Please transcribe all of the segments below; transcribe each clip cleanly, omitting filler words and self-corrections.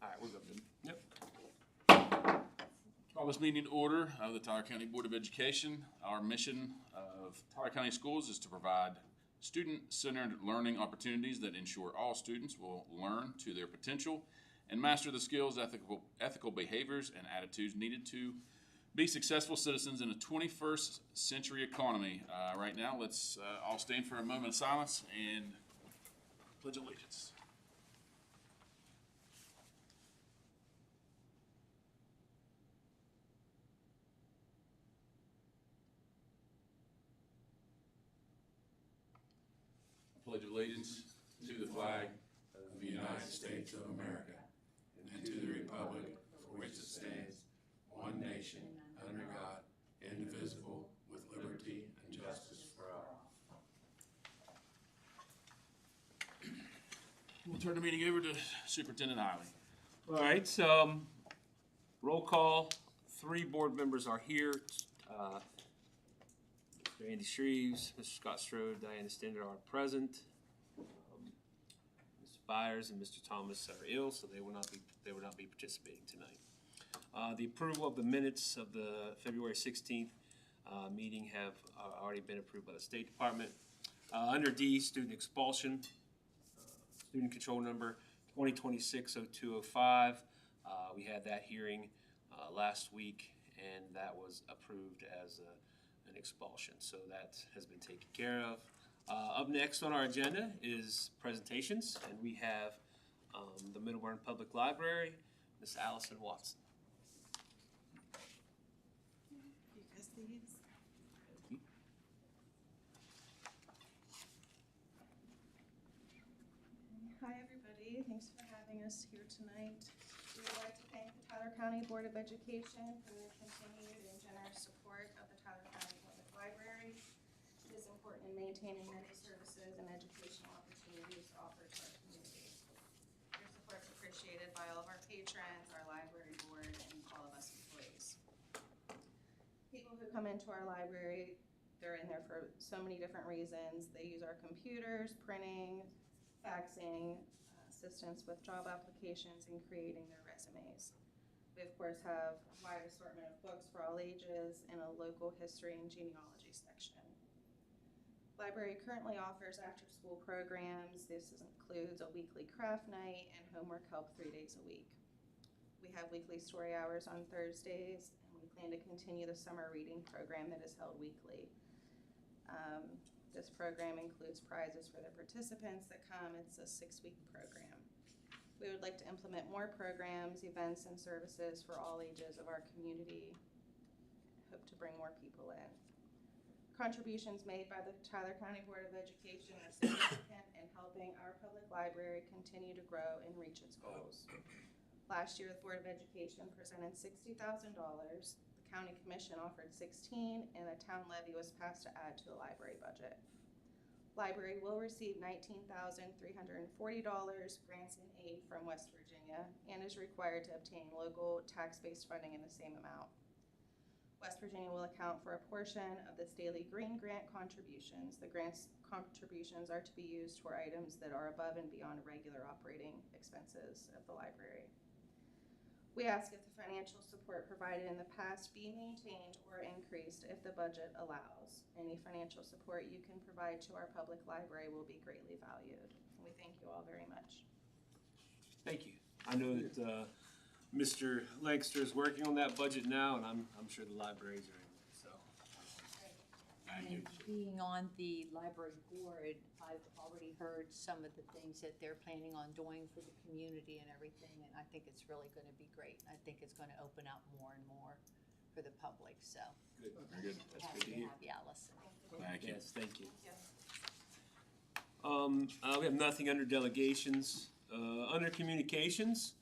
All right, we're good. Yep. Call this meeting to order of the Tyler County Board of Education. Our mission of Tyler County Schools is to provide student-centered learning opportunities that ensure all students will learn to their potential and master the skills, ethical behaviors, and attitudes needed to be successful citizens in a 21st century economy. Right now, let's all stand for a moment of silence and pledge allegiance. Pledge allegiance to the flag of the United States of America and to the republic for which it stands, one nation, under God, indivisible, with liberty and justice for all. We'll turn the meeting over to Superintendent Hiley. All right, roll call. 3 board members are here. Mr. Andy Shreves, Mr. Scott Strode, Diana Stender are present. Mr. Byers and Mr. Thomas are ill, so they will not be participating tonight. The approval of the minutes of the February 16th meeting have already been approved by the State Department. Under D, student expulsion, student control number 2026-0205. We had that hearing last week, and that was approved as an expulsion. So that has been taken care of. Up next on our agenda is presentations, and we have the Middleburn Public Library, Miss Allison Watson. You guys these? Hi, everybody. Thanks for having us here tonight. We would like to thank the Tyler County Board of Education for their continued and generous support of the Tyler County Public Library. It is important in maintaining many services and educational opportunities offered to our community. Your support is appreciated by all of our patrons, our library board, and all of us employees. People who come into our library, they're in there for so many different reasons. They use our computers, printing, faxing, assistance with job applications, and creating their resumes. We, of course, have a wide assortment of books for all ages and a local history and genealogy section. Library currently offers after-school programs. This includes a weekly craft night and homework help 3 days a week. We have weekly story hours on Thursdays, and we plan to continue the summer reading program that is held weekly. This program includes prizes for the participants that come. It's a 6-week program. We would like to implement more programs, events, and services for all ages of our community. Hope to bring more people in. Contributions made by the Tyler County Board of Education are significant in helping our public library continue to grow and reach its goals. Last year, the Board of Education presented $60,000. The County Commission offered $16,000, and a town levy was passed to add to the library budget. Library will receive $19,340 grants and aid from West Virginia and is required to obtain local tax-based funding in the same amount. West Virginia will account for a portion of the Staley Green grant contributions. The grants contributions are to be used for items that are above and beyond regular operating expenses of the library. We ask if the financial support provided in the past be maintained or increased if the budget allows. Any financial support you can provide to our public library will be greatly valued. We thank you all very much. Thank you. I know that Mr. Lancaster is working on that budget now, and I'm sure the libraries are in there, so. And being on the library board, I've already heard some of the things that they're planning on doing for the community and everything, and I think it's really going to be great. I think it's going to open up more and more for the public, so. Good, very good. That's good to hear. Happy to have you, Allison. Thank you. Yes, thank you. Yes. We have nothing under delegations. Under communications,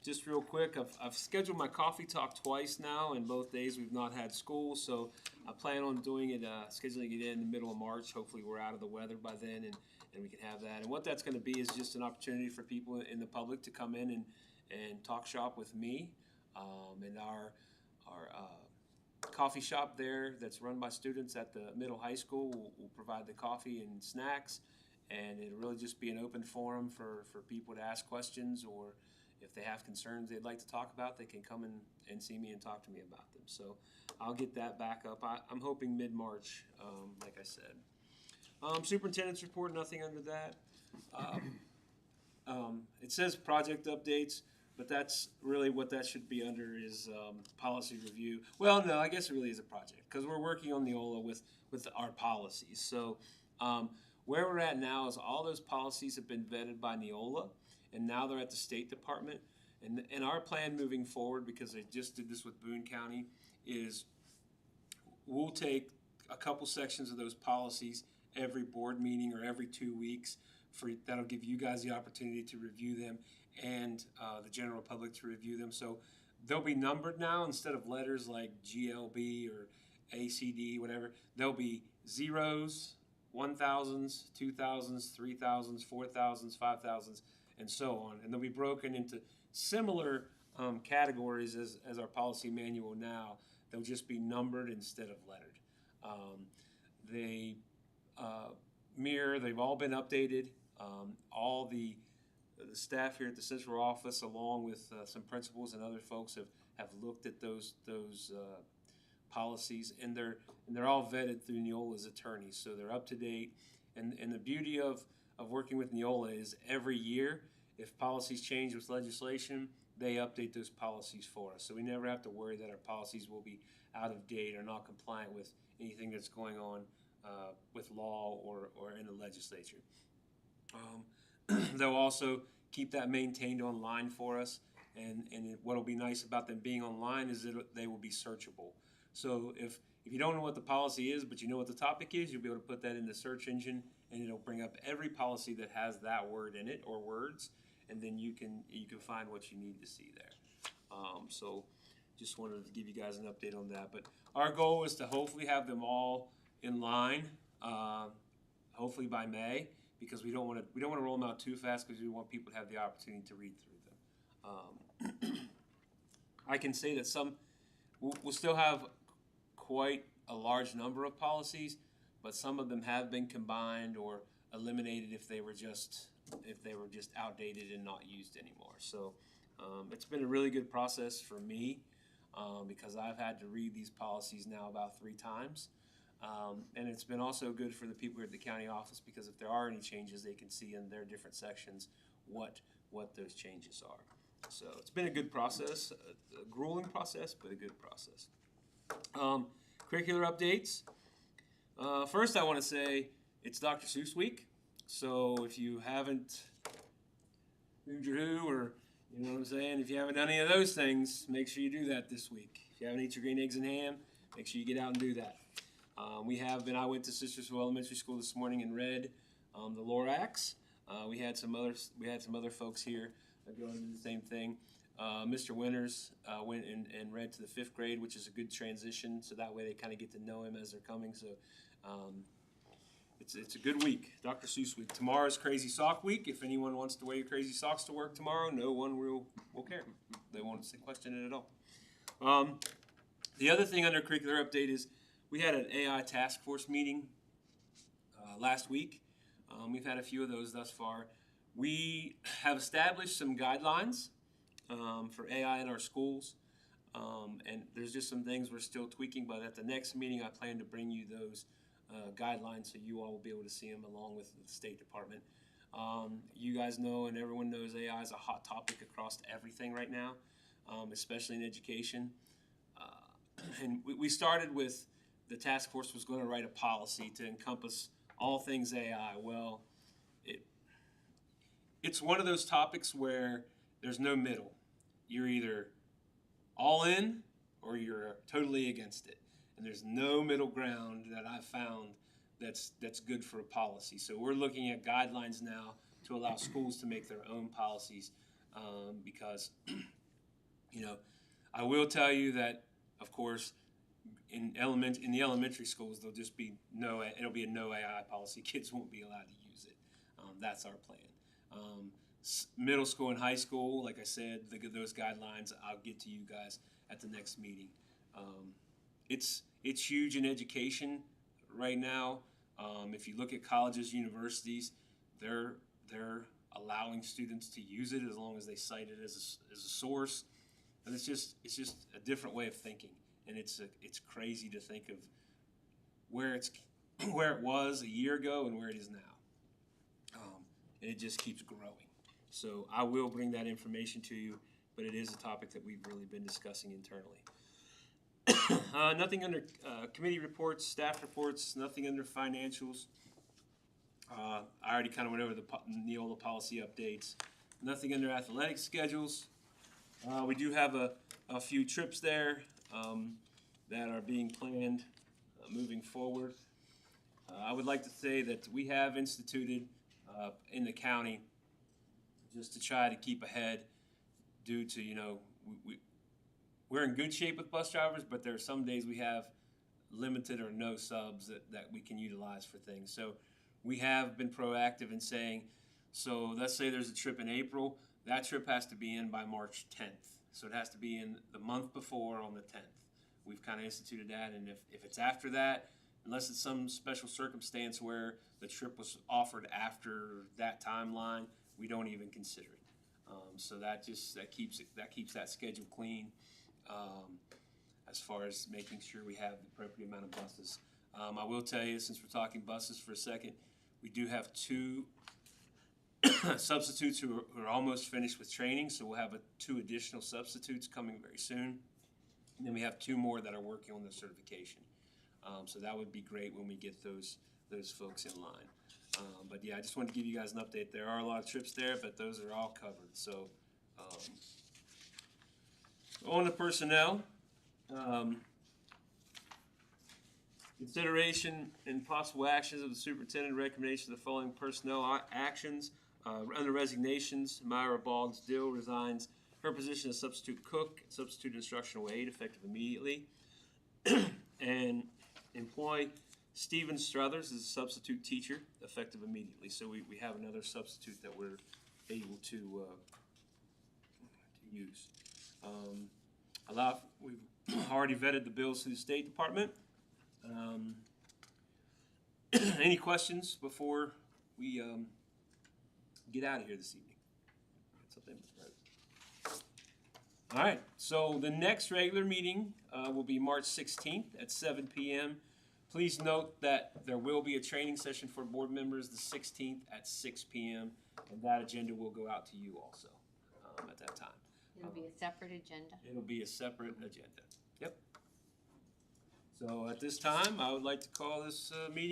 just real quick, I've scheduled my coffee talk twice now, and both days we've not had school, so I plan on doing it, scheduling it in the middle of March. Hopefully we're out of the weather by then, and we can have that. And what that's going to be is just an opportunity for people in the public to come in and talk shop with me. And our coffee shop there that's run by students at the middle high school will provide the coffee and snacks, and it'll really just be an open forum for people to ask questions or if they have concerns they'd like to talk about, they can come and see me and talk to me about them. So I'll get that back up. I'm hoping mid-March, like I said. Superintendent's report, nothing under that. It says project updates, but that's really what that should be under is policy review. Well, no, I guess it really is a project because we're working on Neola with our policies. So where we're at now is all those policies have been vetted by Neola, and now they're at the State Department. And our plan moving forward, because I just did this with Boone County, is we'll take a couple sections of those policies every board meeting or every 2 weeks. That'll give you guys the opportunity to review them and the general public to review them. So they'll be numbered now instead of letters like GLB or ACD, whatever. They'll be zeros, 1,000s, 2,000s, 3,000s, 4,000s, 5,000s, and so on. And they'll be broken into similar categories as our policy manual now. They'll just be numbered instead of lettered. They mirror, they've all been updated. All the staff here at the central office, along with some principals and other folks, have looked at those policies, and they're all vetted through Neola's attorneys, so they're up to date. And the beauty of working with Neola is every year, if policies change with legislation, they update those policies for us. So we never have to worry that our policies will be out of date or not compliant with anything that's going on with law or in the legislature. They'll also keep that maintained online for us, and what will be nice about them being online is that they will be searchable. So if you don't know what the policy is, but you know what the topic is, you'll be able to put that in the search engine, and it'll bring up every policy that has that word in it or words, and then you can find what you need to see there. So just wanted to give you guys an update on that. But our goal is to hopefully have them all in line, hopefully by May, because we don't want to roll them out too fast because we want people to have the opportunity to read through them. I can say that we'll still have quite a large number of policies, but some of them have been combined or eliminated if they were just outdated and not used anymore. So it's been a really good process for me because I've had to read these policies now about 3 times. And it's been also good for the people here at the county office because if there are any changes, they can see in their different sections what those changes are. So it's been a good process, a grueling process, but a good process. Curricular updates. First, I want to say it's Dr. Seuss week. So if you haven't moved your who, or you know what I'm saying, if you haven't done any of those things, make sure you do that this week. If you haven't eaten your green eggs and ham, make sure you get out and do that. I went to Sistersville Elementary School this morning and read the Lorax. We had some other folks here going to do the same thing. Mr. Winters went and read to the 5th grade, which is a good transition. So that way they kind of get to know him as they're coming. So it's a good week, Dr. Seuss week. Tomorrow's Crazy Sock Week. If anyone wants to wear your crazy socks to work tomorrow, no one will care. They won't question it at all. The other thing under curricular update is we had an AI task force meeting last week. We've had a few of those thus far. We have established some guidelines for AI in our schools, and there's just some things we're still tweaking, but at the next meeting I plan to bring you those guidelines so you all will be able to see them along with the State Department. You guys know and everyone knows AI is a hot topic across everything right now, especially in education. And we started with the task force was going to write a policy to encompass all things AI. Well, it's one of those topics where there's no middle. You're either all in or you're totally against it. And there's no middle ground that I've found that's good for a policy. So we're looking at guidelines now to allow schools to make their own policies because, I will tell you that, of course, in the elementary schools, there'll just be it'll be a no AI policy. Kids won't be allowed to use it. That's our plan. Middle school and high school, like I said, those guidelines I'll get to you guys at the next meeting. It's huge in education right now. If you look at colleges, universities, they're allowing students to use it as long as they cite it as a source. And it's just a different way of thinking, and it's crazy to think of where it was a year ago and where it is now. And it just keeps growing. So I will bring that information to you, but it is a topic that we've really been discussing internally. Nothing under committee reports, staff reports, nothing under financials. I already kind of went over the Neola policy updates. Nothing under athletic schedules. We do have a few trips there that are being planned moving forward. I would like to say that we have instituted in the county, just to try to keep ahead due to, we're in good shape with bus drivers, but there are some days we have limited or no subs that we can utilize for things. So we have been proactive in saying, so let's say there's a trip in April, that trip has to be in by March 10th. So it has to be in the month before on the 10th. We've kind of instituted that, and if it's after that, unless it's some special circumstance where the trip was offered after that timeline, we don't even consider it. So that keeps that schedule clean as far as making sure we have the appropriate amount of buses. I will tell you, since we're talking buses for a second, we do have 2 substitutes who are almost finished with training, so we'll have 2 additional substitutes coming very soon. And then we have 2 more that are working on their certification. So that would be great when we get those folks in line. But yeah, I just wanted to give you guys an update. There are a lot of trips there, but those are all covered. So on to personnel. Consideration and possible actions of the superintendent recommendation of the following personnel actions. Under resignations, Myra Baldens-Dill resigns her position as substitute cook, substitute instructional aide, effective immediately. And employ Stephen Struthers as a substitute teacher, effective immediately. So we have another substitute that we're able to use. We've already vetted the bills through the State Department. Any questions before we get out of here this evening? All right, so the next regular meeting will be March 16th at 7 p.m. Please note that there will be a training session for board members the 16th at 6 p.m. and that agenda will go out to you also at that time. It'll be a separate agenda. It'll be a separate agenda. Yep. So at this time, I would like to call this meeting